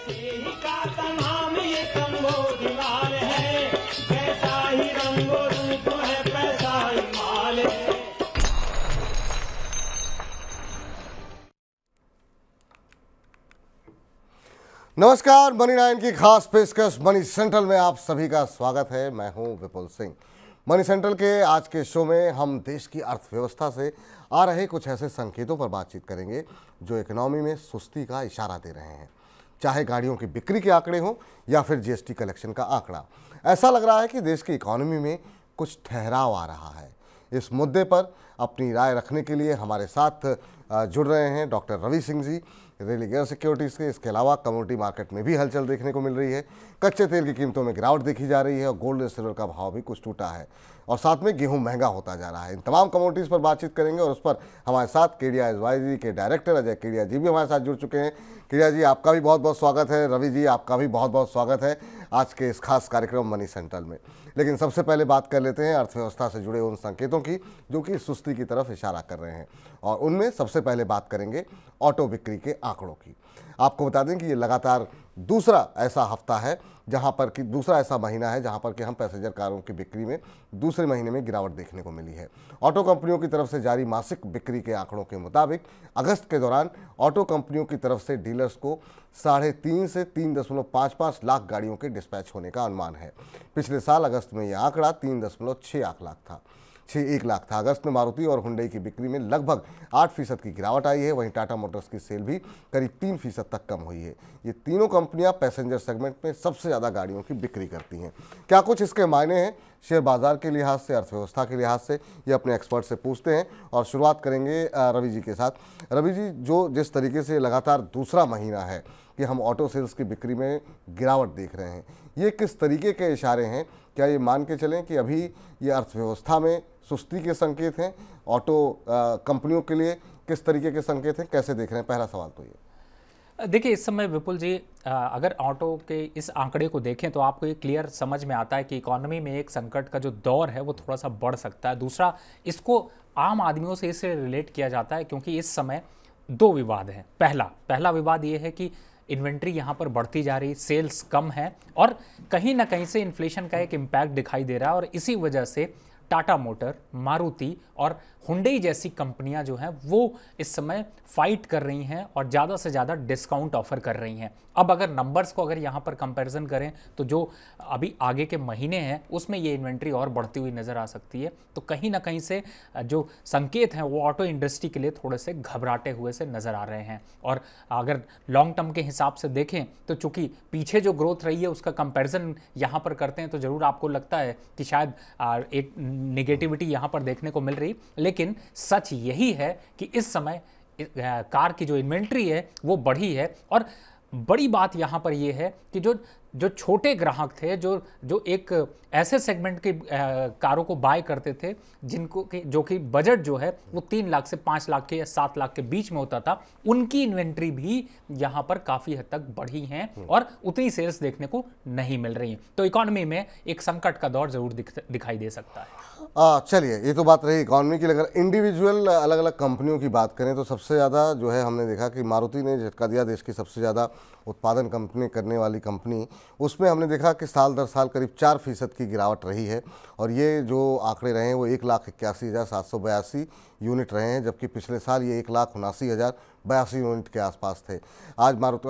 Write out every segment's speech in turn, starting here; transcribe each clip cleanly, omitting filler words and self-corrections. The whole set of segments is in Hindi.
ही का तमाम ये कम्बोधिवाल है, कैसा ही रंगो रूप है, पैसा ही माल है। नमस्कार, मनी 9 की खास पेशकश मनी सेंट्रल में आप सभी का स्वागत है। मैं हूं विपुल सिंह। मनी सेंट्रल के आज के शो में हम देश की अर्थव्यवस्था से आ रहे कुछ ऐसे संकेतों पर बातचीत करेंगे जो इकोनॉमी में सुस्ती का इशारा दे रहे हैं। चाहे गाड़ियों की बिक्री के आंकड़े हों या फिर जीएसटी कलेक्शन का आंकड़ा, ऐसा लग रहा है कि देश की इकोनॉमी में कुछ ठहराव आ रहा है। इस मुद्दे पर अपनी राय रखने के लिए हमारे साथ जुड़ रहे हैं डॉक्टर रवि सिंह जी, रेली गियर सिक्योरिटीज़ के। इसके अलावा कमोडिटी मार्केट में भी हलचल देखने को मिल रही है, कच्चे तेल की कीमतों में गिरावट देखी जा रही है और गोल्ड और सिल्वर का भाव भी कुछ टूटा है और साथ में गेहूं महंगा होता जा रहा है। इन तमाम कमोडिटीज़ पर बातचीत करेंगे और उस पर हमारे साथ केडिया एडवाइजरी के डायरेक्टर अजय केडिया जी भी हमारे साथ जुड़ चुके हैं। केडिया जी, आपका भी बहुत बहुत स्वागत है। रवि जी, आपका भी बहुत बहुत स्वागत है आज के इस खास कार्यक्रम मनी सेंट्रल में। लेकिन सबसे पहले बात कर लेते हैं अर्थव्यवस्था से जुड़े उन संकेतों की जो कि सुस्ती की तरफ इशारा कर रहे हैं, और उनमें सबसे पहले बात करेंगे ऑटो बिक्री के आंकड़ों की। आपको बता दें कि ये लगातार दूसरा ऐसा हफ्ता है जहां पर कि दूसरा ऐसा महीना है जहां पर कि हम पैसेंजर कारों की बिक्री में दूसरे महीने में गिरावट देखने को मिली है। ऑटो कंपनियों की तरफ से जारी मासिक बिक्री के आंकड़ों के मुताबिक अगस्त के दौरान ऑटो कंपनियों की तरफ से डीलर्स को 3.5 से 3.55 लाख गाड़ियों के डिस्पैच होने का अनुमान है। पिछले साल अगस्त में यह आंकड़ा 3.68 लाख था। अगस्त में मारुति और हुंडई की बिक्री में लगभग 8% की गिरावट आई है। वहीं टाटा मोटर्स की सेल भी करीब 3% तक कम हुई है। ये तीनों कंपनियां पैसेंजर सेगमेंट में सबसे ज़्यादा गाड़ियों की बिक्री करती हैं। क्या कुछ इसके मायने हैं शेयर बाजार के लिहाज से, अर्थव्यवस्था के लिहाज से? ये अपने एक्सपर्ट से पूछते हैं और शुरुआत करेंगे रवि जी के साथ। रवि जी, जो जिस तरीके से लगातार दूसरा महीना है कि हम ऑटो सेल्स की बिक्री में गिरावट देख रहे हैं, ये किस तरीके के इशारे हैं? क्या ये मान के चलें कि अभी ये अर्थव्यवस्था में सुस्ती के संकेत हैं? ऑटो कंपनियों के लिए किस तरीके के संकेत हैं? कैसे देख रहे हैं? पहला सवाल तो ये। देखिए, इस समय विपुल जी, अगर ऑटो के इस आंकड़े को देखें तो आपको ये क्लियर समझ में आता है कि इकोनॉमी में एक संकट का जो दौर है वो थोड़ा सा बढ़ सकता है। दूसरा, इसको आम आदमियों से इससे रिलेट किया जाता है क्योंकि इस समय दो विवाद हैं। पहला विवाद ये है कि इन्वेंट्री यहाँ पर बढ़ती जा रही, सेल्स कम है और कहीं ना कहीं से इन्फ्लेशन का एक इम्पैक्ट दिखाई दे रहा है, और इसी वजह से टाटा मोटर, मारुति और हुंडई जैसी कंपनियां जो हैं वो इस समय फाइट कर रही हैं और ज़्यादा से ज़्यादा डिस्काउंट ऑफर कर रही हैं। अब अगर नंबर्स को अगर यहाँ पर कंपैरिजन करें तो जो अभी आगे के महीने हैं उसमें ये इन्वेंट्री और बढ़ती हुई नज़र आ सकती है। तो कहीं ना कहीं से जो संकेत हैं वो ऑटो इंडस्ट्री के लिए थोड़े से घबराते हुए से नज़र आ रहे हैं। और अगर लॉन्ग टर्म के हिसाब से देखें तो चूंकि पीछे जो ग्रोथ रही है उसका कंपैरिजन यहाँ पर करते हैं तो ज़रूर आपको लगता है कि शायद एक नेगेटिविटी यहाँ पर देखने को मिल रही, लेकिन सच यही है कि इस समय कार की जो इन्वेंट्री है वो बढ़ी है। और बड़ी बात यहाँ पर ये है कि जो छोटे ग्राहक थे, जो एक ऐसे सेगमेंट के कारों को बाय करते थे जिनको जो कि बजट जो है वो 3 लाख से 5 लाख के या 7 लाख के बीच में होता था, उनकी इन्वेंट्री भी यहाँ पर काफ़ी हद तक बढ़ी हैं और उतनी सेल्स देखने को नहीं मिल रही हैं। तो इकोनॉमी में एक संकट का दौर जरूर दिखाई दे सकता है। चलिए, ये तो बात रही इकॉनमी की। अगर इंडिविजुअल अलग अलग कंपनियों की बात करें तो सबसे ज़्यादा जो है हमने देखा कि मारुति ने झटका दिया, देश की सबसे ज़्यादा उत्पादन कंपनी करने वाली कंपनी। उसमें हमने देखा कि साल दर साल करीब 4% की गिरावट रही है और ये जो आंकड़े रहे हैं वो 1,81,782 यूनिट रहे हैं, जबकि पिछले साल ये 1,79,082 यूनिट के आसपास थे। आज मारुति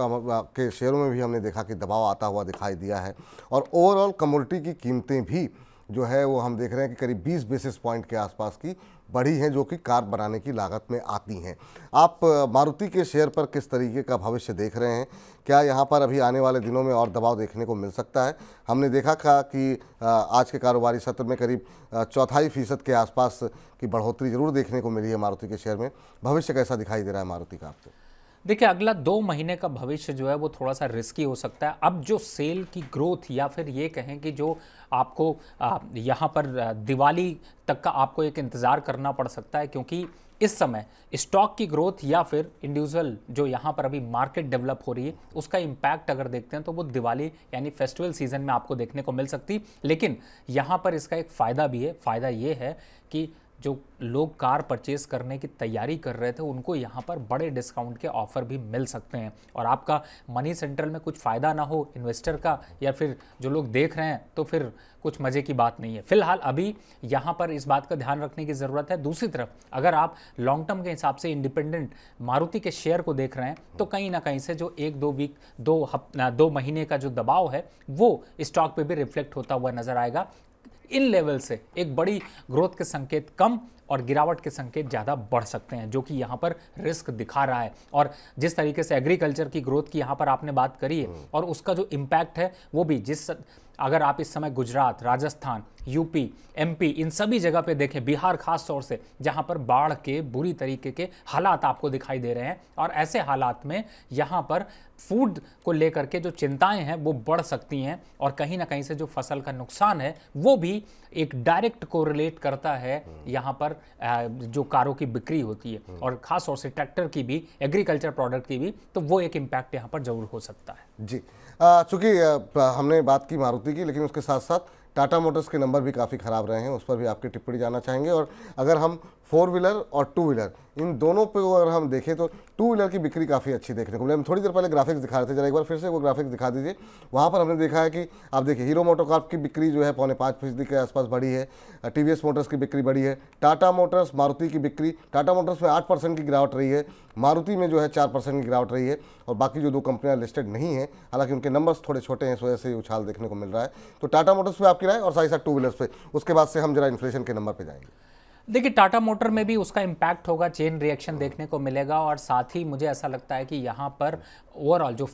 के शेयरों में भी हमने देखा कि दबाव आता हुआ दिखाई दिया है और ओवरऑल कमोडिटी की कीमतें भी जो है वो हम देख रहे हैं कि करीब 20 बेसिस पॉइंट के आसपास की बढ़ी हैं, जो कि कार बनाने की लागत में आती हैं। आप मारुति के शेयर पर किस तरीके का भविष्य देख रहे हैं? क्या यहाँ पर अभी आने वाले दिनों में और दबाव देखने को मिल सकता है? हमने देखा था कि आज के कारोबारी सत्र में करीब 4.25% के आसपास की बढ़ोतरी जरूर देखने को मिली है मारुति के शेयर में। भविष्य कैसा दिखाई दे रहा है मारुति का आपको? देखिए, अगला 2 महीने का भविष्य जो है वो थोड़ा सा रिस्की हो सकता है। अब जो सेल की ग्रोथ या फिर ये कहें कि जो आपको यहाँ पर दिवाली तक का आपको एक इंतज़ार करना पड़ सकता है, क्योंकि इस समय स्टॉक की ग्रोथ या फिर इंडिविजुअल जो यहाँ पर अभी मार्केट डेवलप हो रही है उसका इम्पैक्ट अगर देखते हैं तो वो दिवाली यानी फेस्टिवल सीजन में आपको देखने को मिल सकती। लेकिन यहाँ पर इसका एक फ़ायदा भी है। फ़ायदा ये है कि जो लोग कार परचेज करने की तैयारी कर रहे थे उनको यहाँ पर बड़े डिस्काउंट के ऑफर भी मिल सकते हैं, और आपका मनी सेंट्रल में कुछ फ़ायदा ना हो इन्वेस्टर का या फिर जो लोग देख रहे हैं तो फिर कुछ मज़े की बात नहीं है। फिलहाल अभी यहाँ पर इस बात का ध्यान रखने की ज़रूरत है। दूसरी तरफ अगर आप लॉन्ग टर्म के हिसाब से इंडिपेंडेंट मारुति के शेयर को देख रहे हैं तो कहीं ना कहीं से जो 1-2 वीक 2 महीने का जो दबाव है वो स्टॉक पे भी रिफ्लेक्ट होता हुआ नजर आएगा। इन लेवल से एक बड़ी ग्रोथ के संकेत कम और गिरावट के संकेत ज़्यादा बढ़ सकते हैं, जो कि यहाँ पर रिस्क दिखा रहा है। और जिस तरीके से एग्रीकल्चर की ग्रोथ की यहाँ पर आपने बात करी है और उसका जो इम्पैक्ट है वो भी अगर आप इस समय गुजरात, राजस्थान, यूपी, एमपी इन सभी जगह पे देखें, बिहार खास तौर से जहां पर बाढ़ के बुरी तरीके के हालात आपको दिखाई दे रहे हैं, और ऐसे हालात में यहां पर फूड को लेकर के जो चिंताएं हैं वो बढ़ सकती हैं, और कहीं ना कहीं से जो फसल का नुकसान है वो भी एक डायरेक्ट कोरिलेट करता है यहाँ पर जो कारों की बिक्री होती है और खास तौर से ट्रैक्टर की भी, एग्रीकल्चर प्रोडक्ट की भी, तो वो एक इम्पैक्ट यहाँ पर जरूर हो सकता है। जी, चूंकि हमने बात की मारुति की, लेकिन उसके साथ साथ टाटा मोटर्स के नंबर भी काफ़ी ख़राब रहे हैं, उस पर भी आपकी टिप्पणी जानना चाहेंगे। और अगर हम 4 व्हीलर और 2 व्हीलर इन दोनों पे अगर हम देखें तो 2 व्हीलर की बिक्री काफ़ी अच्छी देखने को मिली। हम थोड़ी देर पहले ग्राफिक्स दिखा रहे थे, जरा एक बार फिर से वो ग्राफिक्स दिखा दीजिए। वहाँ पर हमने देखा है कि आप देखिए हीरो मोटोकॉर्प की बिक्री जो है 4.5% के आसपास बढ़ी है, टीवीएस मोटर्स की बिक्री बढ़ी है, टाटा मोटर्स, मारुति की बिक्री, टाटा मोटर्स में 8% की गिरावट रही है, मारुति में जो है 4% की गिरावट रही है, और बाकी जो 2 कंपनियां लिस्टेड नहीं है, हालांकि उनके नंबर्स थोड़े छोटे हैं, इस वजह से उछाल देखने को मिल रहा है। तो टाटा मोटर्स पे आपकी राय, और साथ ही साथ 2 व्हीलर्स पे, उसके बाद से हम जरा इन्फ्लेशन के नंबर पे जाएंगे। देखिए, टाटा मोटर में भी उसका इम्पैक्ट होगा, चेन रिएक्शन देखने को मिलेगा, और साथ ही मुझे ऐसा लगता है कि यहाँ पर ओवरऑल जो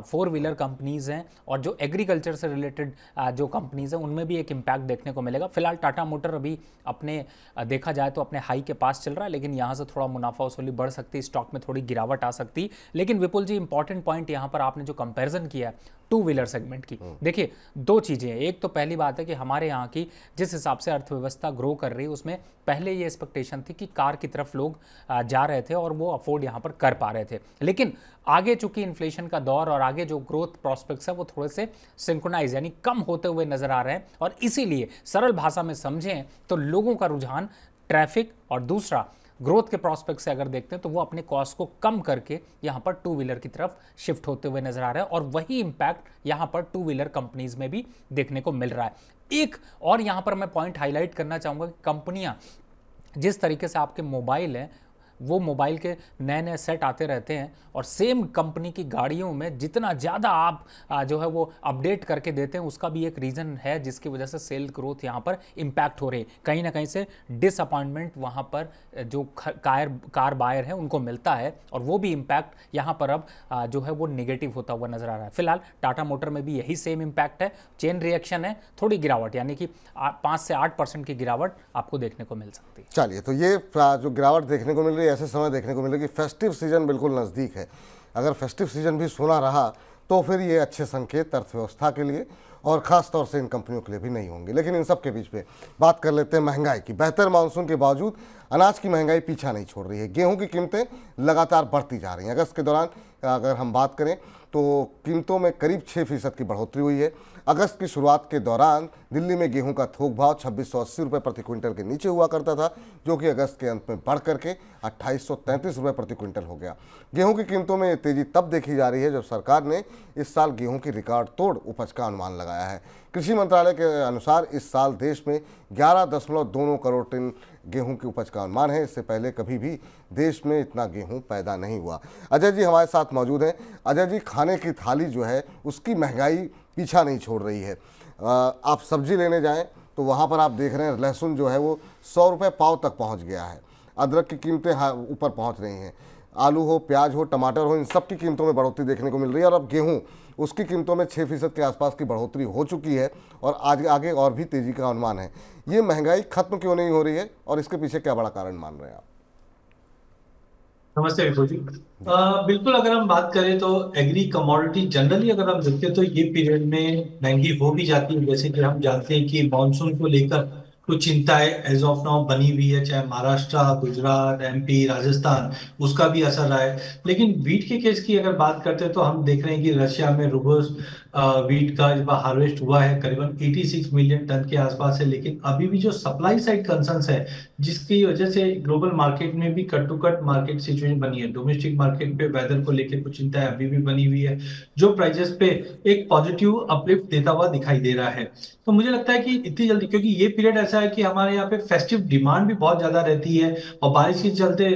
4 व्हीलर कंपनीज़ हैं और जो एग्रीकल्चर से रिलेटेड जो कंपनीज़ हैं उनमें भी एक इम्पैक्ट देखने को मिलेगा। फिलहाल टाटा मोटर अभी अपने देखा जाए तो अपने हाई के पास चल रहा है, लेकिन यहाँ से थोड़ा मुनाफा वसूली बढ़ सकती है, स्टॉक में थोड़ी गिरावट आ सकती। लेकिन विपुल जी, इंपॉर्टेंट पॉइंट यहाँ पर आपने जो कंपेरिजन किया है 2 व्हीलर सेगमेंट की, देखिए 2 चीज़ें हैं। एक तो पहली बात है कि हमारे यहाँ की जिस हिसाब से अर्थव्यवस्था ग्रो कर रही है उसमें पहले ये एक्सपेक्टेशन थी कि कार की तरफ लोग जा रहे थे और वो अफोर्ड यहाँ पर कर पा रहे थे, लेकिन आगे चूंकि इन्फ्लेशन का दौर और आगे जो ग्रोथ प्रोस्पेक्ट्स है वो थोड़े से सिंक्रोनाइज यानी कम होते हुए नजर आ रहे हैं, और इसीलिए सरल भाषा में समझें तो लोगों का रुझान ट्रैफिक और दूसरा ग्रोथ के प्रोस्पेक्ट से अगर देखते हैं तो वो अपने कॉस्ट को कम करके यहाँ पर 2 व्हीलर की तरफ शिफ्ट होते हुए नजर आ रहा है, और वही इंपैक्ट यहाँ पर 2 व्हीलर कंपनीज में भी देखने को मिल रहा है। एक और यहाँ पर मैं पॉइंट हाईलाइट करना चाहूँगा कि कंपनियाँ जिस तरीके से आपके मोबाइल हैं वो मोबाइल के नए नए सेट आते रहते हैं, और सेम कंपनी की गाड़ियों में जितना ज़्यादा आप जो है वो अपडेट करके देते हैं उसका भी एक रीज़न है जिसकी वजह से सेल ग्रोथ यहाँ पर इम्पैक्ट हो रही है। कहीं ना कहीं से डिसअपॉइंटमेंट वहाँ पर जो कार बायर है उनको मिलता है, और वो भी इम्पैक्ट यहाँ पर अब जो है वो नेगेटिव होता हुआ नजर आ रहा है। फिलहाल टाटा मोटर में भी यही सेम इम्पैक्ट है, चेन रिएक्शन है, थोड़ी गिरावट यानी कि 5 से 8% की गिरावट आपको देखने को मिल सकती है। चलिए, तो ये जो गिरावट देखने को मिल रही है ऐसे समय देखने को मिल रहा है कि फेस्टिव सीजन बिल्कुल नज़दीक है। अगर फेस्टिव सीजन भी सोना रहा तो फिर ये अच्छे संकेत अर्थव्यवस्था के लिए और ख़ास तौर से इन कंपनियों के लिए भी नहीं होंगे। लेकिन इन सब के बीच में बात कर लेते हैं महंगाई की। बेहतर मानसून के बावजूद अनाज की महंगाई पीछा नहीं छोड़ रही है। गेहूं की कीमतें लगातार बढ़ती जा रही हैं। अगस्त के दौरान अगर हम बात करें तो कीमतों में करीब 6% की बढ़ोतरी हुई है। अगस्त की शुरुआत के दौरान दिल्ली में गेहूं का थोक भाव 2680 रुपये प्रति क्विंटल के नीचे हुआ करता था, जो कि अगस्त के अंत में बढ़ करके 2833 रुपये प्रति क्विंटल हो गया। गेहूं की कीमतों में तेजी तब देखी जा रही है जब सरकार ने इस साल गेहूं की रिकॉर्ड तोड़ उपज का अनुमान लगाया है। कृषि मंत्रालय के अनुसार इस साल देश में 11.2 करोड़ टन गेहूं की उपज का अनुमान है। इससे पहले कभी भी देश में इतना गेहूं पैदा नहीं हुआ। अजय जी हमारे साथ मौजूद हैं। अजय जी, खाने की थाली जो है उसकी महंगाई पीछा नहीं छोड़ रही है। आप सब्जी लेने जाएं तो वहाँ पर आप देख रहे हैं लहसुन जो है वो 100 रुपये पाव तक पहुँच गया है। अदरक की कीमतें ऊपर पहुँच रही हैं। आलू हो, प्याज हो, टमाटर हो, इन सब की कीमतों में बढ़ोतरी देखने को मिल रही है। और अब गेहूं, उसकी कीमतों में 6% के आसपास की बढ़ोतरी हो चुकी है और आगे और भी तेजी का अनुमान है। ये महंगाई खत्म क्यों नहीं हो रही है और इसके पीछे क्या बड़ा कारण मान रहे हैं आप? नमस्ते विपुल जी। बिल्कुल, अगर हम बात करें तो एग्री कमोडिटी जनरली अगर हम देखते हैं तो ये पीरियड में महंगी हो भी जाती है। जैसे कि हम जानते हैं कि मानसून को लेकर कुछ चिंताएं एज ऑफ नाउ बनी हुई है, चाहे महाराष्ट्र, गुजरात, एमपी, राजस्थान, उसका भी असर रहा है। लेकिन वीट के केस की अगर बात करते हैं तो हम देख रहे हैं कि रशिया में रोबस्ट वीट का इस बार हार्वेस्ट हुआ है, करीबन 86 मिलियन टन के आसपास है। लेकिन अभी भी जो सप्लाई साइड कंसर्न्स है, जिसकी वजह से ग्लोबल मार्केट में भी cut to cut market situation बनी है। डोमेस्टिक मार्केट पे वेदर को लेकर कुछ चिंताएं अभी भी बनी हुई है, जो प्राइजेस पे एक पॉजिटिव अपलिफ्ट देता हुआ दिखाई दे रहा है। तो मुझे लगता है कि इतनी जल्दी, क्योंकि ये पीरियड ऐसा है कि हमारे यहाँ पे फेस्टिव डिमांड भी बहुत ज्यादा रहती है, और बारिश के चलते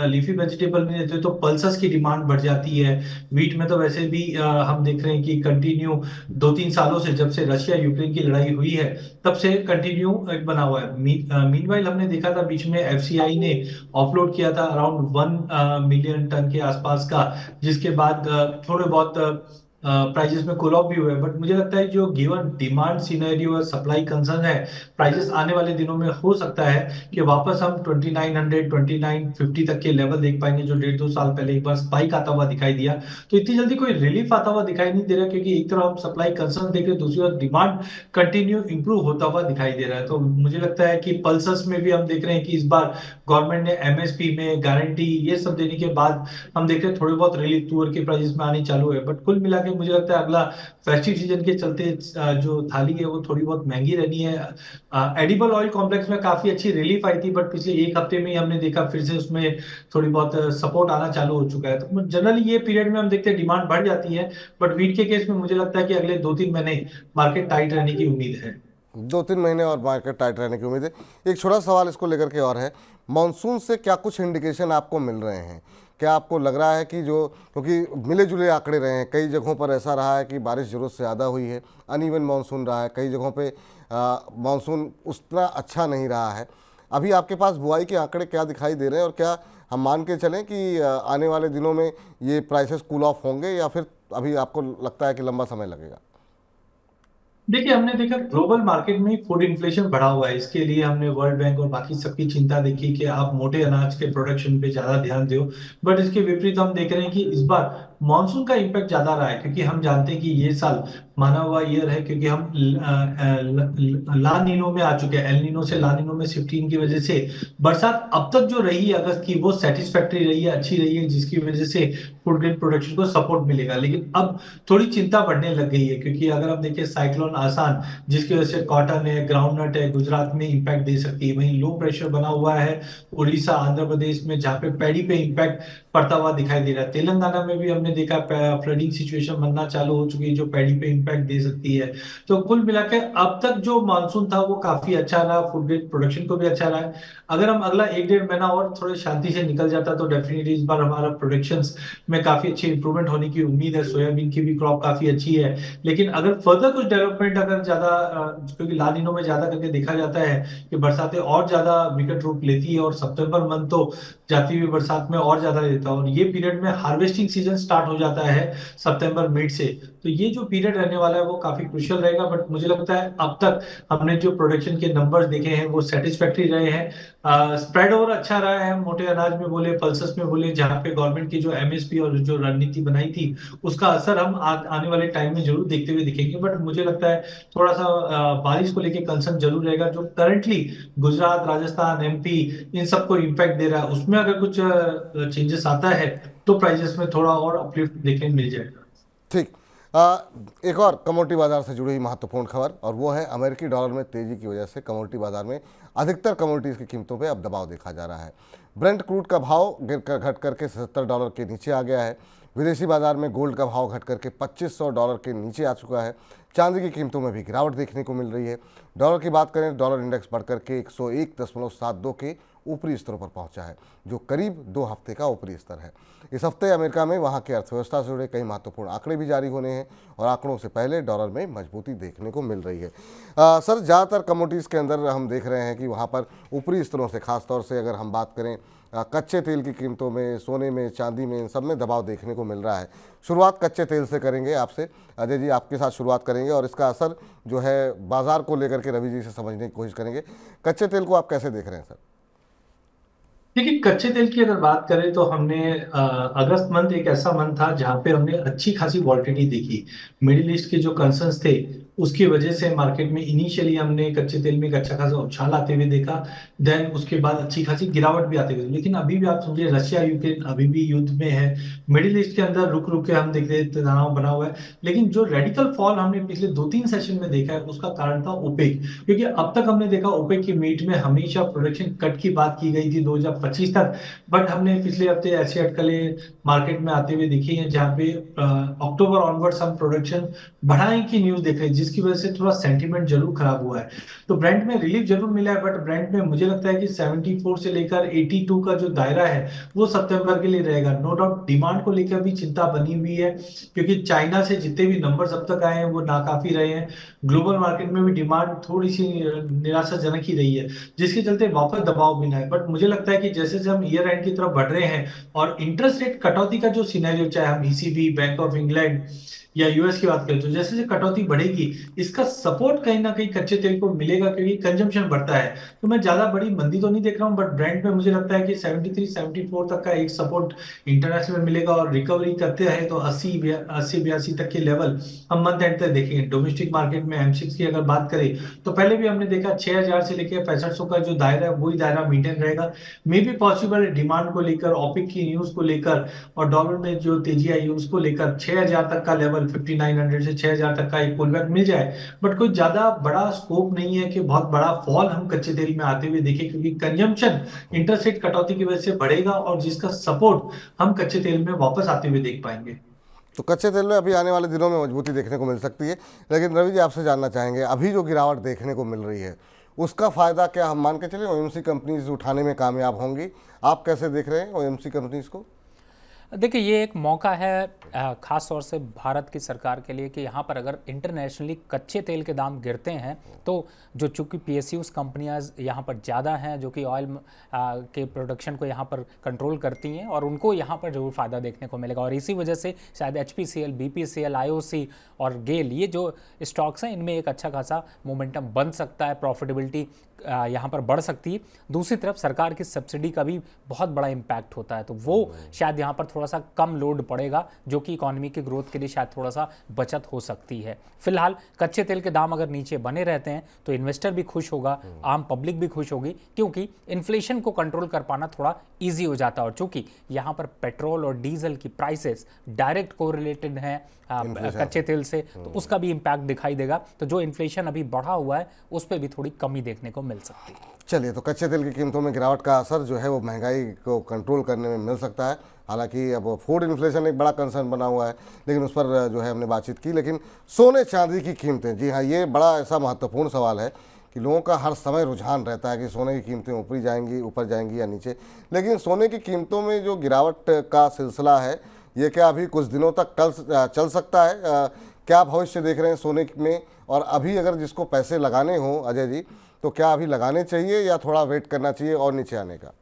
लीफी वेजिटेबल में रहते तो पल्सेस की डिमांड बढ़ जाती है। वीट में तो वैसे भी हम देख रहे हैं कि कंटिन्यू 2-3 सालों से, जब से रशिया यूक्रेन की लड़ाई हुई है, तब से कंटिन्यू एक बना हुआ है। मीनवाइल हमने देखा था बीच में एफसीआई ने ऑफलोड किया था अराउंड 1 मिलियन टन के आसपास का, जिसके बाद थोड़े बहुत प्राइजेस में कूल ऑफ भी हुए। बट मुझे लगता है जो गिवन डिमांड सिनेरियो और सप्लाई कंसर्न है, प्राइजेस आने वाले दिनों में हो सकता है कि वापस हम 2900 2950 तक के लेवल देख पाएंगे, जो 1.5-2 साल पहले एक बार स्पाइक आता हुआ दिखाई दिया। तो इतनी जल्दी कोई रिलीफ आता हुआ दिखाई नहीं दे रहा, क्योंकि एक तरफ हम सप्लाई कंसर्न देख रहे हैं, दूसरी तरफ डिमांड कंटिन्यू इंप्रूव होता हुआ दिखाई दे रहा है। तो मुझे लगता है कि पल्सेस में भी हम देख रहे हैं कि इस बार गवर्नमेंट ने एमएसपी में गारंटी ये सब देने के बाद हम देख रहे हैं थोड़ी बहुत रिलीफ तुअर के प्राइसेस में आनी चालू है। बट कुल मिला के मुझे लगता है अगला फेस्टिव सीजन के चलते जो थाली है वो थोड़ी बहुत महंगी रहनी है। एडिबल ऑयल कॉम्प्लेक्स में काफी अच्छी रिलीफ आई थी, बट पिछले एक हफ्ते में ही हमने देखा फिर से उसमें थोड़ी बहुत सपोर्ट आना चालू हो चुका है। तो जनरली ये पीरियड में हम देखते हैं डिमांड बढ़ जाती है, बट वीट के केस में मुझे लगता है कि अगले 2-3 महीने मार्केट टाइट रहने की उम्मीद है। 2-3 महीने और मार्केट टाइट रहने की उम्मीद है। एक छोटा सवाल इसको लेकर के और है, मॉनसून से क्या कुछ इंडिकेशन आपको मिल रहे हैं? क्या आपको लग रहा है कि जो, क्योंकि मिले जुले आंकड़े रहे हैं, कई जगहों पर ऐसा रहा है कि बारिश ज़रूरत से ज़्यादा हुई है, अनइवन मानसून रहा है, कई जगहों पे मानसून उतना अच्छा नहीं रहा है। अभी आपके पास बुआई के आंकड़े क्या दिखाई दे रहे हैं, और क्या हम मान के चलें कि आने वाले दिनों में ये प्राइसेस कूल ऑफ होंगे, या फिर अभी आपको लगता है कि लंबा समय लगेगा? देखिए, हमने देखा ग्लोबल मार्केट में फूड इन्फ्लेशन बढ़ा हुआ है। इसके लिए हमने वर्ल्ड बैंक और बाकी सबकी चिंता देखी कि आप मोटे अनाज के प्रोडक्शन पे ज्यादा ध्यान दो। बट इसके विपरीत हम देख रहे हैं कि इस बार मानसून का इम्पैक्ट ज्यादा रहा है, क्योंकि हम जानते हैं कि ये साल माना हुआ ईयर है, क्योंकि हम ला नीनो में आ चुके हैं। एल नीनो से ला नीनो में शिफ्टिंग की वजह से बरसात अब तक जो रही है अगस्त की, वो सेटिस्फैक्टरी रही है, अच्छी रही है, जिसकी वजह से फूड ग्रेन प्रोडक्शन को सपोर्ट मिलेगा। लेकिन अब थोड़ी चिंता बढ़ने लग गई है, क्योंकि अगर आप देखिए साइक्लोन आसान, जिसकी वजह से कॉटन है, ग्राउंडनट है, गुजरात में इंपैक्ट दे सकती है। वहीं लो प्रेशर बना हुआ है उड़ीसा, आंध्र प्रदेश में, जहां पे पैडी पे इंपैक्ट पड़ता हुआ दिखाई दे रहा है। तेलंगाना में भी हमने देखा फ्लडिंग सिचुएशन बनना चालू हो चुकी है, जो पैडी पे इंपैक्ट दे सकती है। तो कुल मिलाकर अब तक जो मानसून था वो काफी अच्छा रहा, फूड ग्रेन प्रोडक्शन को भी अच्छा रहा है। अगर हम अगला 1-1.5 महीना और थोड़े शांति से निकल जाता तो डेफिनेटली इस बार हमारा प्रोडक्शन में काफी अच्छी इंप्रूवमेंट होने की उम्मीद है। सोयाबीन की भी क्रॉप काफी अच्छी है। लेकिन अगर फर्दर कुछ डेवलपमेंट अगर ज्यादा, क्योंकि लानिनो में ज्यादा करके देखा जाता है कि बरसातें और ज्यादा विकट रूप लेती है, और सितंबर मंथ तो जाती हुई बरसात में और ज्यादा लेता है, और ये पीरियड में हार्वेस्टिंग सीजन स्टार्ट हो जाता है सितंबर मिड से। तो ये जो पीरियड रहने वाला है वो काफी क्रुशियल रहेगा। बट मुझे लगता है अब तक हमने जो प्रोडक्शन के नंबर्स देखे हैं वो सेटिस्फैक्टरी रहे हैं। स्प्रेड ओवर अच्छा रहा है, मोटे अनाज में बोले, पल्सेस में बोले, जहां पे गवर्नमेंट की जो एमएसपी और जो रणनीति बनाई थी उसका असर हम आने वाले टाइम में जरूर देखते हुए दिखेंगे। बट मुझे लगता है थोड़ा सा बारिश को लेकर कंसर्न जरूर रहेगा, जो करंटली गुजरात, राजस्थान, एमपी इन सबको इम्पैक्ट दे रहा है। उसमें अगर कुछ चेंजेस आता है तो प्राइजेस में थोड़ा और अपलिफ्ट देखने मिल जाएगा। ठीक। एक और कमोडिटी बाजार से जुड़ी हुई महत्वपूर्ण खबर, और वो है अमेरिकी डॉलर में तेजी की वजह से कमोडिटी बाजार में अधिकतर कमोडिटीज़ की कीमतों पे अब दबाव देखा जा रहा है। ब्रेंट क्रूड का भाव गिरकर घट करके $77 के नीचे आ गया है। विदेशी बाजार में गोल्ड का भाव घट करके $2500 के नीचे आ चुका है। चांदी की कीमतों में भी गिरावट देखने को मिल रही है। डॉलर की बात करें, डॉलर इंडेक्स बढ़ करके 101.72 के ऊपरी स्तरों पर पहुंचा है, जो करीब 2 हफ्ते का ऊपरी स्तर है। इस हफ्ते अमेरिका में वहां की अर्थव्यवस्था से जुड़े कई महत्वपूर्ण आंकड़े भी जारी होने हैं, और आंकड़ों से पहले डॉलर में मजबूती देखने को मिल रही है। सर, ज़्यादातर कमोडिटीज़ के अंदर हम देख रहे हैं कि वहाँ पर ऊपरी स्तरों से, खासतौर से अगर हम बात करें कच्चे तेल की कीमतों में, सोने में, चांदी में, इन सब में दबाव देखने को मिल रहा है। शुरुआत कच्चे तेल से करेंगे आपसे। अजय जी, आपके साथ शुरुआत करेंगे और इसका असर जो है बाजार को लेकर के रवि जी से समझने की कोशिश करेंगे। कच्चे तेल को आप कैसे देख रहे हैं सर? देखिए, कच्चे तेल की अगर बात करें तो हमने अगस्त मंथ एक ऐसा मंथ था जहां पे हमने अच्छी खासी वॉल्टिलिटी देखी। मिडिल ईस्ट के जो कंसर्न्स थे उसकी वजह से मार्केट में इनिशियली हमने कच्चे तेल में एक अच्छा खासा उछाल आते हुए देखा। देन उसके बाद अच्छी खासी गिरावट भी आते हुए, लेकिन अभी भी आप समझिए रशिया यूक्रेन अभी भी युद्ध में है। मिडिल ईस्ट के अंदर रुक रुक के हम देख रहे हैं तनाव बना हुआ है। लेकिन जो रेडिकल फॉल हमने पिछले 2-3 सेशन में देखा है उसका कारण था ओपेक, क्योंकि अब तक हमने देखा ओपेक की मीट में हमेशा प्रोडक्शन कट की बात की गई थी 2025 तक। बट हमने पिछले हफ्ते ऐसी अटकलें मार्केट में आते हुए देखी हैं जहां पे अक्टूबर ऑनवर्ड्स हम प्रोडक्शन बढ़ाने की न्यूज देख रहे हैं, जिसकी वजह से थोड़ा सेंटीमेंट जरूर खराब हुआ है। तो ब्रेंट में रिलीफ जरूर मिला है, बट ब्रेंट में मुझे लगता है कि 74 से लेकर 82 का जो दायरा है वो सितंबर के लिए रहेगा। नो डाउट डिमांड को लेकर भी चिंता बनी हुई है, क्योंकि चाइना से जितने भी नंबर्स अब तक आए हैं वो नाकाफी रहे हैं। ग्लोबल मार्केट में भी डिमांड थोड़ी सी निराशाजनक ही रही है, जिसके चलते वापस दबाव भी ना है। बट मुझे लगता है कि जैसे जैसे हम ईयर एंड की तरफ बढ़ रहे हैं और इंटरेस्ट रेट कटौती का जो सिनेरियो, चाहे हम ईसीबी, बैंक ऑफ इंग्लैंड या यूएस की बात करें, तो जैसे जैसे कटौती बढ़ेगी इसका सपोर्ट कहीं ना कहीं कच्चे तेल को मिलेगा, क्योंकि कंजम्पशन बढ़ता है। तो मैं ज्यादा बड़ी मंदी तो नहीं देख रहा हूं, बट ब्रेंट में मुझे लगता है कि 73-74 तक का एक सपोर्ट इंटरनेशनल में मिलेगा, और रिकवरी करते रहे तो 80-82 तक के लेवल हम मंथ एंड तक देखेंगे। डोमेस्टिक मार्केट में एमसिक्स की अगर बात करें तो पहले भी हमने देखा 6000 से लेकर 6500 का जो दायरा है वही दायरा मेंटेन रहेगा। मे बी पॉसिबल डिमांड को लेकर, ओपेक की न्यूज को लेकर और डॉलर में जो तेजी आई उसको लेकर 6000 तक का लेवल, 5900 से 6000 तक का एक पुलबैक मिल जाए। बट कोई ज्यादा बड़ा स्कोप नहीं है कि बहुत बड़ा फॉल हम कच्चे तेल में आते हुए देखें, क्योंकि कंजम्पशन इंटरेस्ट रेट कटौती की वजह से बढ़ेगा और जिसका सपोर्ट हम कच्चे तेल में वापस आते हुए देख पाएंगे। तो कच्चे तेल में अभी आने वाले दिनों में मजबूती देखने को मिल सकती है। लेकिन रवि जी, आपसे जानना चाहेंगे, अभी जो गिरावट देखने को मिल रही है उसका फ़ायदा क्या हम मान के चले ओएमसी कंपनीज उठाने में कामयाब होंगी? आप कैसे देख रहे हैं ओएमसी कंपनीज को? देखिए, ये एक मौका है ख़ास तौर से भारत की सरकार के लिए कि यहाँ पर अगर इंटरनेशनली कच्चे तेल के दाम गिरते हैं तो जो चूँकि पीएसयूज़ कंपनियाँ यहाँ पर ज़्यादा हैं जो कि ऑयल के प्रोडक्शन को यहाँ पर कंट्रोल करती हैं, और उनको यहाँ पर जरूर फ़ायदा देखने को मिलेगा। और इसी वजह से शायद एचपीसीएल, बीपीसीएल, आईओसी और गेल, ये जो स्टॉक्स हैं इनमें एक अच्छा खासा मोमेंटम बन सकता है, प्रॉफिटेबिलिटी यहाँ पर बढ़ सकती है। दूसरी तरफ सरकार की सब्सिडी का भी बहुत बड़ा इम्पैक्ट होता है, तो वो शायद यहाँ पर थोड़ा सा कम लोड पड़ेगा, जो कि इकोनॉमी की ग्रोथ के लिए शायद थोड़ा सा बचत हो सकती है। फिलहाल कच्चे तेल के दाम अगर नीचे बने रहते हैं तो इन्वेस्टर भी खुश होगा, आम पब्लिक भी खुश होगी, क्योंकि इन्फ्लेशन को कंट्रोल कर पाना थोड़ा ईजी हो जाता है। और चूंकि यहाँ पर पेट्रोल और डीजल की प्राइसेस डायरेक्ट कोरिलेटेड हैं कच्चे तेल से, तो उसका भी इम्पैक्ट दिखाई देगा। तो जो इन्फ्लेशन अभी बढ़ा हुआ है उस पर भी थोड़ी कमी देखने को मिल सकती है। चलिए, तो कच्चे तेल की कीमतों में गिरावट का असर जो है वो महंगाई को कंट्रोल करने में मिल सकता है। हालांकि अब फूड इन्फ्लेशन एक बड़ा कंसर्न बना हुआ है, लेकिन उस पर जो है हमने बातचीत की। लेकिन सोने चांदी की कीमतें, जी हाँ, ये बड़ा ऐसा महत्वपूर्ण सवाल है कि लोगों का हर समय रुझान रहता है कि सोने की कीमतें ऊपर जाएंगी या नीचे। लेकिन सोने की कीमतों में जो गिरावट का सिलसिला है ये क्या अभी कुछ दिनों तक चल सकता है? क्या भविष्य देख रहे हैं सोने में? और अभी अगर जिसको पैसे लगाने हों अजय जी, तो क्या अभी लगाने चाहिए या थोड़ा वेट करना चाहिए और नीचे आने का?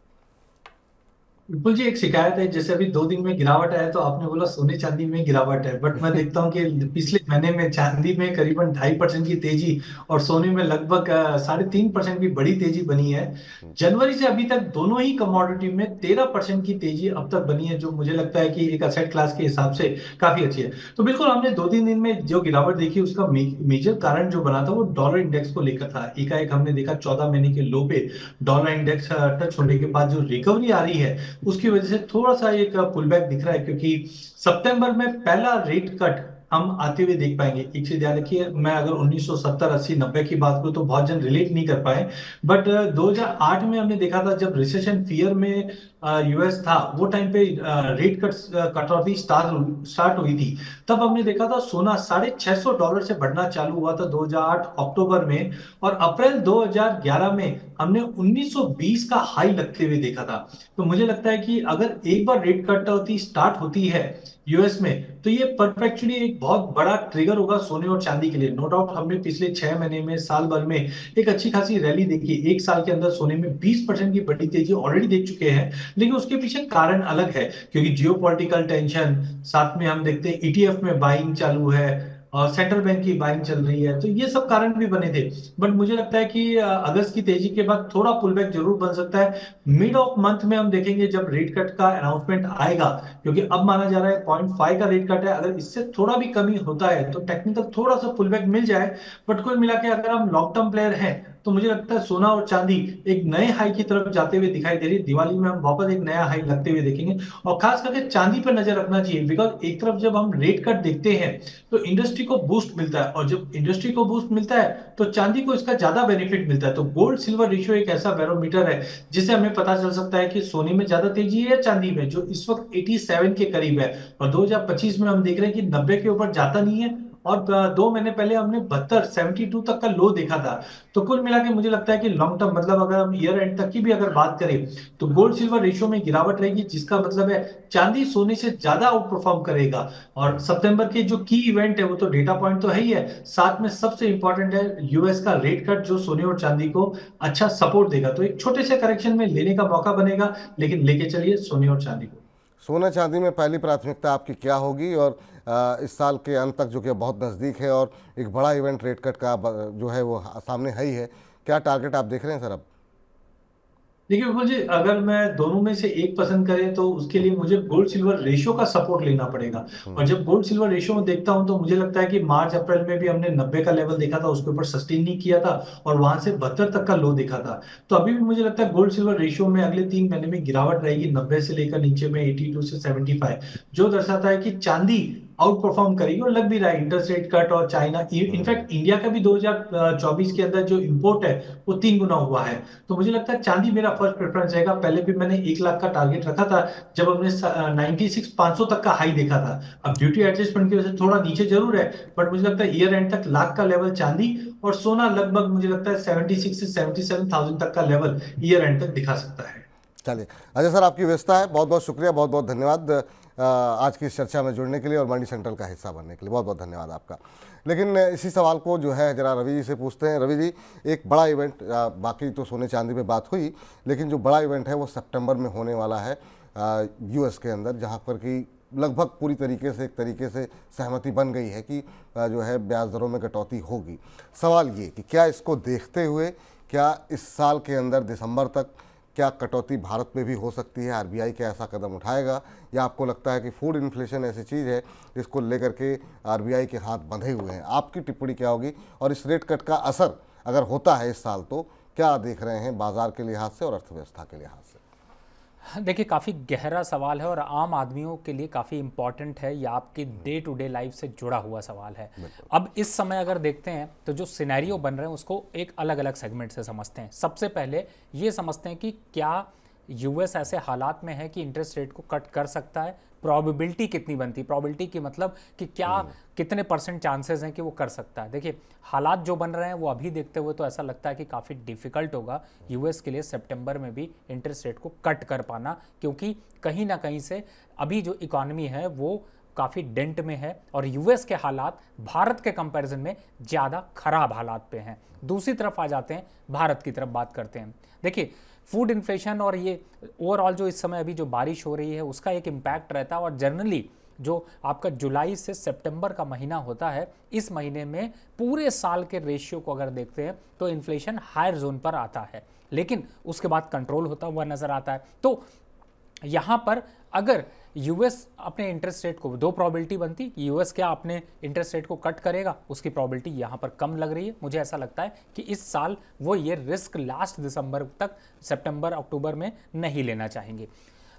बिल्कुल जी, एक शिकायत है, जैसे अभी 2 दिन में गिरावट है तो आपने बोला सोने चांदी में गिरावट है, बट मैं देखता हूँ कि पिछले महीने में चांदी में करीबन 2.5% की तेजी और सोने में लगभग 3.5% की बड़ी तेजी बनी है। जनवरी से अभी तक दोनों ही कमोडिटी में 13% की तेजी अब तक बनी है, जो मुझे लगता है कि एक असेट क्लास के हिसाब से काफी अच्छी है। तो बिल्कुल हमने 2-3 दिन में जो गिरावट देखी उसका मेजर कारण जो बना था वो डॉलर इंडेक्स को लेकर था। एकाएक हमने देखा 14 महीने के लो पे डॉलर इंडेक्स टच होने के बाद जो रिकवरी आ रही है उसकी वजह से थोड़ा सा एक पुलबैक दिख रहा है, क्योंकि सितंबर में पहला रेट कट हम आते हुए देख पाएंगे। एक चीज ध्यान रखिए, मैं अगर 1970, 80, 90 की बात करूं तो बहुत जन रिलेट नहीं कर पाए, बट 2008 में हमने देखा था जब रिसेशन फियर में यूएस था, वो टाइम पे रेट कटौती स्टार्ट हुई थी। तब हमने देखा था सोना $650 से बढ़ना चालू हुआ था 2008 अक्टूबर में, और अप्रैल 2011 में हमने 1920 का हाई लगते हुए देखा था। तो मुझे लगता है कि अगर एक बार रेट कटौती स्टार्ट होती है यूएस में तो ये परफेक्टली एक बहुत बड़ा ट्रिगर होगा सोने और चांदी के लिए। नो डाउट हमने पिछले 6 महीने में, साल भर में एक अच्छी खासी रैली देखी। एक साल के अंदर सोने में 20% की बड़ी तेजी ऑलरेडी देख चुके हैं, लेकिन उसके पीछे कारण अलग है, क्योंकि जियोपॉलिटिकल टेंशन, साथ में हम देखते हैं ईटीएफ में बाइंग चालू है, सेंट्रल बैंक की बाइंग चल रही है, तो ये सब कारण भी बने थे। बट मुझे लगता है कि अगस्त की तेजी के बाद थोड़ा पुल बैक जरूर बन सकता है। मिड ऑफ मंथ में हम देखेंगे जब रेट कट का अनाउंसमेंट आएगा, क्योंकि अब माना जा रहा है 0.5 का रेट कट है, अगर इससे थोड़ा भी कमी होता है तो टेक्निकल थोड़ा सा पुल बैक मिल जाए। बट कुल मिला के अगर हम लॉन्ग टर्म प्लेयर हैं तो मुझे लगता है सोना और चांदी एक नए हाई की तरफ जाते हुए दिखाई दे रही है। दिवाली में हम वापस एक नया हाई लगते हुए देखेंगे, और खास करके चांदी पर नजर रखना चाहिए, बिकॉज एक तरफ जब हम रेट कट देखते हैं तो इंडस्ट्री को बूस्ट मिलता है, और जब इंडस्ट्री को बूस्ट मिलता है तो चांदी को इसका ज्यादा बेनिफिट मिलता है। तो गोल्ड सिल्वर रेशियो एक ऐसा बैरोमीटर है जिससे हमें पता चल सकता है कि सोने में ज्यादा तेजी है या चांदी में, जो इस वक्त 87 के करीब है। और 2025 में हम देख रहे हैं कि 90 के ऊपर जाता नहीं है, और 2 महीने पहले हमने 72 तक का लो देखा था। तो कुल मिला के मुझे लगता है कि लॉन्ग टर्म, मतलब अगर हम ईयर एंड तक की भी अगर बात करें तो गोल्ड सिल्वर रेशियो में गिरावट रहेगी, जिसका मतलब है चांदी सोने से ज्यादा आउट परफॉर्म करेगा। और सितंबर के जो की इवेंट है वो तो डेटा पॉइंट तो है ही है, साथ में सबसे इंपॉर्टेंट है यूएस का रेट कट, जो सोने और चांदी को अच्छा सपोर्ट देगा। तो एक छोटे से करेक्शन में लेने का मौका बनेगा, लेकिन लेके चलिए सोने और चांदी को। सोना चांदी में पहली प्राथमिकता आपकी क्या होगी, और इस साल के अंत तक जो कि बहुत नज़दीक है और एक बड़ा इवेंट रेट कट का जो है वो सामने है ही है, क्या टारगेट आप देख रहे हैं सर अब? देखिए विपुल जी, अगर मैं दोनों में से एक पसंद करें तो उसके लिए मुझे गोल्ड सिल्वर रेशियो का सपोर्ट लेना पड़ेगा। और जब गोल्ड सिल्वर रेशियो में देखता हूं तो मुझे लगता है कि मार्च अप्रैल में भी हमने 90 का लेवल देखा था, उसके ऊपर सस्टेन नहीं किया था, और वहां से 72 तक का लो देखा था। तो अभी भी मुझे लगता है गोल्ड सिल्वर रेशियो में अगले 3 महीने में गिरावट रहेगी, 90 से लेकर नीचे में 82 से 75, जो दर्शाता है कि चांदी आउट परफॉर्म करेगी। और लग भी रहा है इंटरेस्ट रेट कट और चाइना, इनफैक्ट इंडिया का भी 2024 के अंदर जो इंपोर्ट है वो 3 गुना हुआ है। तो मुझे लगता है चांदी मेरा फर्स्ट प्रेफरेंस रहेगा। पहले भी मैंने 1 लाख का टारगेट रखा था जब हमने 96,500 तक का हाई देखा था। अब ड्यूटी एडजस्टमेंट की वजह से थोड़ा नीचे जरूर है, बट मुझे लगता है ईयर एंड तक लाख का लेवल चांदी, और सोना लगभग मुझे लगता है 76 से 77,000 तक का लेवल ईयर एंड तक दिखा सकता है। चलिए अजय सर, आपकी व्यवस्था है, बहुत बहुत शुक्रिया, बहुत बहुत धन्यवाद आज की इस चर्चा में जुड़ने के लिए और मनी सेंट्रल का हिस्सा बनने के लिए, बहुत बहुत धन्यवाद आपका। लेकिन इसी सवाल को जो है जरा रवि जी से पूछते हैं। रवि जी, एक बड़ा इवेंट, बाकी तो सोने चांदी पे बात हुई, लेकिन जो बड़ा इवेंट है वो सितंबर में होने वाला है यूएस के अंदर, जहाँ पर कि लगभग पूरी तरीके से एक तरीके से सहमति बन गई है कि जो है ब्याज दरों में कटौती होगी। सवाल ये कि क्या इसको देखते हुए क्या इस साल के अंदर दिसंबर तक क्या कटौती भारत में भी हो सकती है? आरबीआई क्या ऐसा कदम उठाएगा, या आपको लगता है कि फूड इन्फ्लेशन ऐसी चीज़ है जिसको लेकर के आरबीआई के हाथ बंधे हुए हैं? आपकी टिप्पणी क्या होगी, और इस रेट कट का असर अगर होता है इस साल तो क्या देख रहे हैं बाजार के लिहाज से और अर्थव्यवस्था के लिहाज से? देखिए, काफ़ी गहरा सवाल है और आम आदमियों के लिए काफ़ी इम्पॉर्टेंट है। या आपकी डे टू डे लाइफ से जुड़ा हुआ सवाल है। अब इस समय अगर देखते हैं तो जो सिनेरियो बन रहे हैं उसको एक अलग अलग सेगमेंट से समझते हैं। सबसे पहले ये समझते हैं कि क्या यूएस ऐसे हालात में है कि इंटरेस्ट रेट को कट कर सकता है, प्रोबेबिलिटी कितनी बनती है, प्रोबेबिलिटी की मतलब कि क्या कितने % चांसेस हैं कि वो कर सकता है। देखिए, हालात जो बन रहे हैं वो अभी देखते हुए तो ऐसा लगता है कि काफ़ी डिफिकल्ट होगा यूएस के लिए सितंबर में भी इंटरेस्ट रेट को कट कर पाना, क्योंकि कहीं ना कहीं से अभी जो इकॉनमी है वो काफ़ी डेंट में है और यूएस के हालात भारत के कंपैरिजन में ज़्यादा खराब हालात पे हैं। दूसरी तरफ आ जाते हैं, भारत की तरफ बात करते हैं। देखिए, फूड इन्फ्लेशन और ये ओवरऑल जो इस समय अभी जो बारिश हो रही है उसका एक इम्पैक्ट रहता है, और जनरली जो आपका जुलाई से सितंबर का महीना होता है, इस महीने में पूरे साल के रेशियो को अगर देखते हैं तो इन्फ्लेशन हायर जोन पर आता है, लेकिन उसके बाद कंट्रोल होता हुआ नजर आता है। तो यहाँ पर अगर यूएस अपने इंटरेस्ट रेट को, दो प्रोबेबिलिटी बनती, यूएस क्या अपने इंटरेस्ट रेट को कट करेगा, उसकी प्रोबेबिलिटी यहाँ पर कम लग रही है। मुझे ऐसा लगता है कि इस साल वो ये रिस्क लास्ट दिसंबर तक, सितंबर अक्टूबर में नहीं लेना चाहेंगे।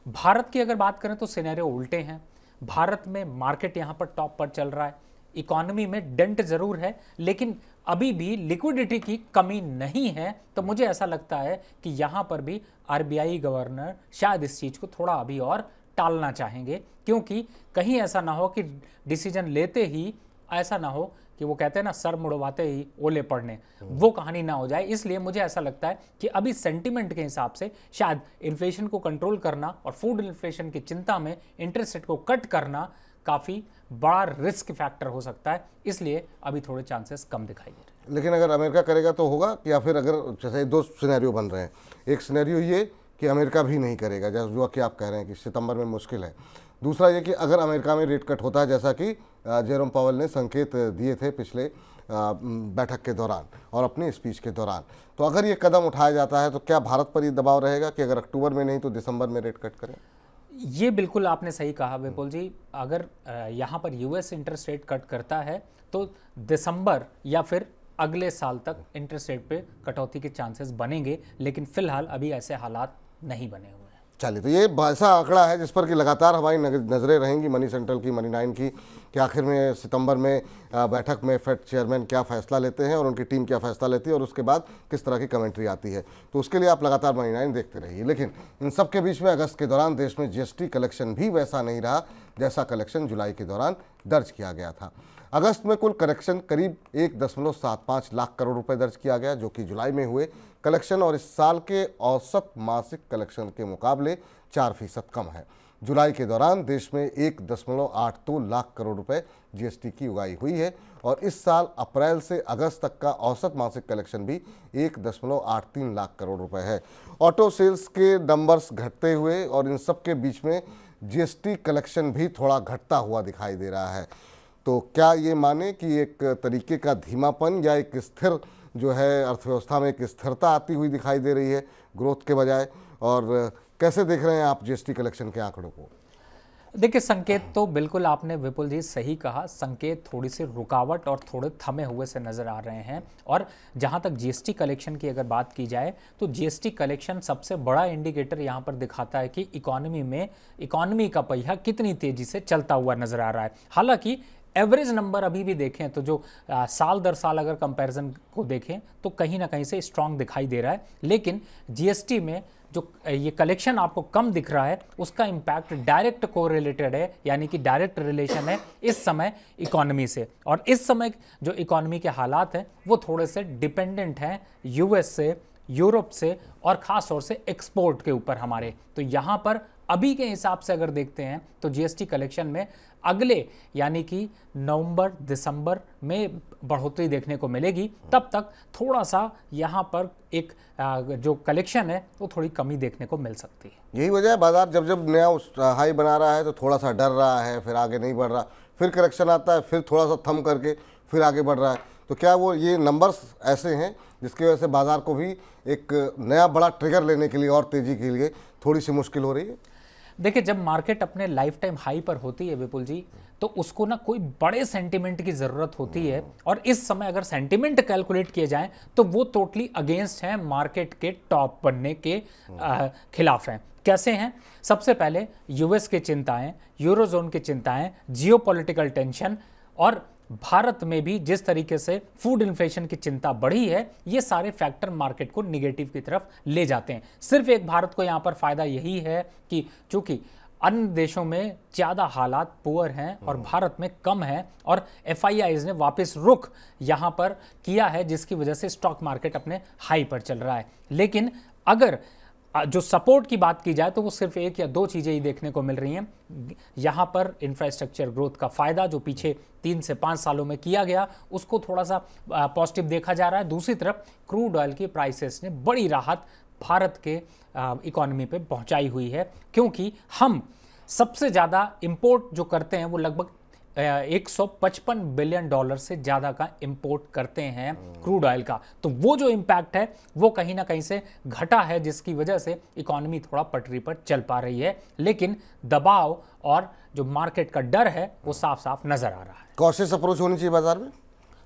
भारत की अगर बात करें तो सिनेरियो उल्टे हैं। भारत में मार्केट यहाँ पर टॉप पर चल रहा है, इकोनॉमी में डेंट जरूर है, लेकिन अभी भी लिक्विडिटी की कमी नहीं है। तो मुझे ऐसा लगता है कि यहाँ पर भी आरबीआई गवर्नर शायद इस चीज़ को थोड़ा अभी और टालना चाहेंगे, क्योंकि कहीं ऐसा ना हो कि डिसीजन लेते ही ऐसा ना हो कि वो कहते हैं ना, सर मुड़वाते ही ओले पड़ने, वो कहानी ना हो जाए। इसलिए मुझे ऐसा लगता है कि अभी सेंटिमेंट के हिसाब से शायद इन्फ्लेशन को कंट्रोल करना और फूड इन्फ्लेशन की चिंता में इंटरेस्ट रेट को कट करना काफ़ी बड़ा रिस्क फैक्टर हो सकता है, इसलिए अभी थोड़े चांसेस कम दिखाई दे रहे हैं। लेकिन अगर अमेरिका करेगा तो होगा, या फिर अगर जैसे दो सिनेरियो बन रहे हैं, एक सिनेरियो ये कि अमेरिका भी नहीं करेगा, जैसा जो कि आप कह रहे हैं कि सितंबर में मुश्किल है। दूसरा ये कि अगर अमेरिका में रेट कट होता है जैसा कि जेरोम पावेल ने संकेत दिए थे पिछले बैठक के दौरान और अपनी स्पीच के दौरान। तो अगर ये कदम उठाया जाता है तो क्या भारत पर ये दबाव रहेगा कि अगर अक्टूबर में नहीं तो दिसंबर में रेट कट करें? ये बिल्कुल आपने सही कहा विपुल जी। अगर यहाँ पर यूएस इंटरेस्ट रेट कट करता है तो दिसंबर या फिर अगले साल तक इंटरेस्ट रेट पे कटौती के चांसेस बनेंगे, लेकिन फिलहाल अभी ऐसे हालात नहीं बने हुए हैं। चलिए, तो ये ऐसा आंकड़ा है जिस पर कि लगातार हमारी नज़रें रहेंगी मनी सेंट्रल की, मनी 9 की, कि आखिर में सितंबर में बैठक में फेड चेयरमैन क्या फैसला लेते हैं और उनकी टीम क्या फैसला लेती है और उसके बाद किस तरह की कमेंट्री आती है। तो उसके लिए आप लगातार मनी 9 देखते रहिए। लेकिन इन सब के बीच में अगस्त के दौरान देश में जीएसटी कलेक्शन भी वैसा नहीं रहा जैसा कलेक्शन जुलाई के दौरान दर्ज किया गया था। अगस्त में कुल कलेक्शन करीब 1.75 लाख करोड़ रुपए दर्ज किया गया, जो कि जुलाई में हुए कलेक्शन और इस साल के औसत मासिक कलेक्शन के मुकाबले 4% कम है। जुलाई के दौरान देश में 1.82 लाख करोड़ रुपए जीएसटी की उगाही हुई है और इस साल अप्रैल से अगस्त तक का औसत मासिक कलेक्शन भी 1.83 लाख करोड़ रुपए है। ऑटो सेल्स के नंबर्स घटते हुए और इन सब के बीच में जीएसटी कलेक्शन भी थोड़ा घटता हुआ दिखाई दे रहा है। तो क्या ये माने कि एक तरीके का धीमापन या एक स्थिर जो है अर्थव्यवस्था में एक स्थिरता आती हुई दिखाई दे रही है ग्रोथ के बजाय? और कैसे देख रहे हैं आप जीएसटी कलेक्शन के आंकड़ों को? देखिए, संकेत तो बिल्कुल आपने विपुल जी सही कहा। संकेत थोड़ी सी रुकावट और थोड़े थमे हुए से नज़र आ रहे हैं। और जहां तक जीएसटी कलेक्शन की अगर बात की जाए तो जीएसटी कलेक्शन सबसे बड़ा इंडिकेटर यहां पर दिखाता है कि इकोनॉमी का पहिया कितनी तेजी से चलता हुआ नज़र आ रहा है। हालांकि एवरेज नंबर अभी भी देखें तो जो साल दर साल अगर कंपैरिजन को देखें तो कहीं ना कहीं से स्ट्रांग दिखाई दे रहा है, लेकिन जीएसटी में जो ये कलेक्शन आपको कम दिख रहा है उसका इम्पैक्ट डायरेक्ट कोरिलेटेड है, यानी कि डायरेक्ट रिलेशन है इस समय इकोनॉमी से। और इस समय जो इकोनॉमी के हालात हैं वो थोड़े से डिपेंडेंट हैं यूएस से, यूरोप से और ख़ास तौर से एक्सपोर्ट के ऊपर हमारे। तो यहाँ पर अभी के हिसाब से अगर देखते हैं तो जीएसटी कलेक्शन में अगले यानी कि नवंबर दिसंबर में बढ़ोतरी देखने को मिलेगी। तब तक थोड़ा सा यहाँ पर एक जो कलेक्शन है वो थोड़ी कमी देखने को मिल सकती है। यही वजह है बाजार जब जब नया हाई बना रहा है तो थोड़ा सा डर रहा है, फिर आगे नहीं बढ़ रहा, फिर करेक्शन आता है, फिर थोड़ा सा थम करके फिर आगे बढ़ रहा है। तो क्या वो ये नंबर्स ऐसे हैं जिसकी वजह से बाजार को भी एक नया बड़ा ट्रिगर लेने के लिए और तेजी के लिए थोड़ी सी मुश्किल हो रही है? देखिए, जब मार्केट अपने लाइफ टाइम हाई पर होती है विपुल जी, तो उसको ना कोई बड़े सेंटीमेंट की ज़रूरत होती है। और इस समय अगर सेंटीमेंट कैलकुलेट किए जाएं तो वो टोटली अगेंस्ट हैं, मार्केट के टॉप बनने के खिलाफ हैं। कैसे हैं? सबसे पहले यूएस की चिंताएं, यूरोजोन की चिंताएं, जियोपॉलिटिकल टेंशन और भारत में भी जिस तरीके से फूड इन्फ्लेशन की चिंता बढ़ी है, ये सारे फैक्टर मार्केट को निगेटिव की तरफ ले जाते हैं। सिर्फ एक भारत को यहाँ पर फायदा यही है कि चूंकि अन्य देशों में ज़्यादा हालात पुअर हैं और भारत में कम है और एफआईआईज ने वापस रुख यहाँ पर किया है, जिसकी वजह से स्टॉक मार्केट अपने हाई पर चल रहा है। लेकिन अगर जो सपोर्ट की बात की जाए तो वो सिर्फ एक या दो चीज़ें ही देखने को मिल रही हैं। यहाँ पर इंफ्रास्ट्रक्चर ग्रोथ का फ़ायदा जो पीछे 3 से 5 सालों में किया गया उसको थोड़ा सा पॉजिटिव देखा जा रहा है। दूसरी तरफ क्रूड ऑयल की प्राइसेस ने बड़ी राहत भारत के इकोनॉमी पे पहुंचाई हुई है, क्योंकि हम सबसे ज़्यादा इंपोर्ट जो करते हैं वो लगभग 155 बिलियन डॉलर से ज़्यादा का इंपोर्ट करते हैं क्रूड ऑयल का। तो वो जो इम्पैक्ट है वो कहीं ना कहीं से घटा है, जिसकी वजह से इकोनॉमी थोड़ा पटरी पर चल पा रही है। लेकिन दबाव और जो मार्केट का डर है वो साफ साफ नजर आ रहा है। कॉशियस अप्रोच होनी चाहिए बाजार में।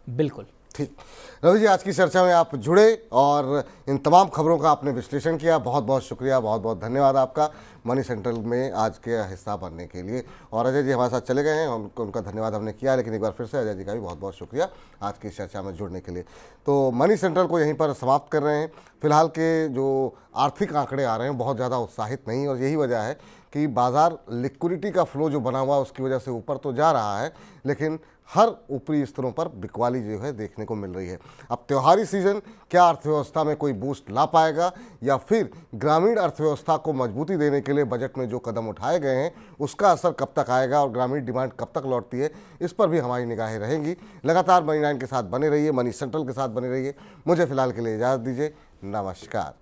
बिल्कुल ठीक। रवि जी, आज की चर्चा में आप जुड़े और इन तमाम खबरों का आपने विश्लेषण किया, बहुत बहुत शुक्रिया, बहुत बहुत धन्यवाद आपका मनी सेंट्रल में आज के हिस्सा बनने के लिए। और अजय जी हमारे साथ चले गए हैं, उनका धन्यवाद हमने किया, लेकिन एक बार फिर से अजय जी का भी बहुत बहुत शुक्रिया आज की चर्चा में जुड़ने के लिए। तो मनी सेंट्रल को यहीं पर समाप्त कर रहे हैं। फिलहाल के जो आर्थिक आंकड़े आ रहे हैं बहुत ज़्यादा उत्साहित नहीं, और यही वजह है कि बाजार लिक्विडिटी का फ्लो जो बना हुआ है उसकी वजह से ऊपर तो जा रहा है, लेकिन हर ऊपरी स्तरों पर बिकवाली जो है देखने को मिल रही है। अब त्योहारी सीजन क्या अर्थव्यवस्था में कोई बूस्ट ला पाएगा, या फिर ग्रामीण अर्थव्यवस्था को मजबूती देने के लिए बजट में जो कदम उठाए गए हैं उसका असर कब तक आएगा और ग्रामीण डिमांड कब तक लौटती है, इस पर भी हमारी निगाहें रहेंगी। लगातार मनी 9 के साथ बने रहिए, मनी सेंट्रल के साथ बने रहिए। मुझे फिलहाल के लिए इजाज़त दीजिए, नमस्कार।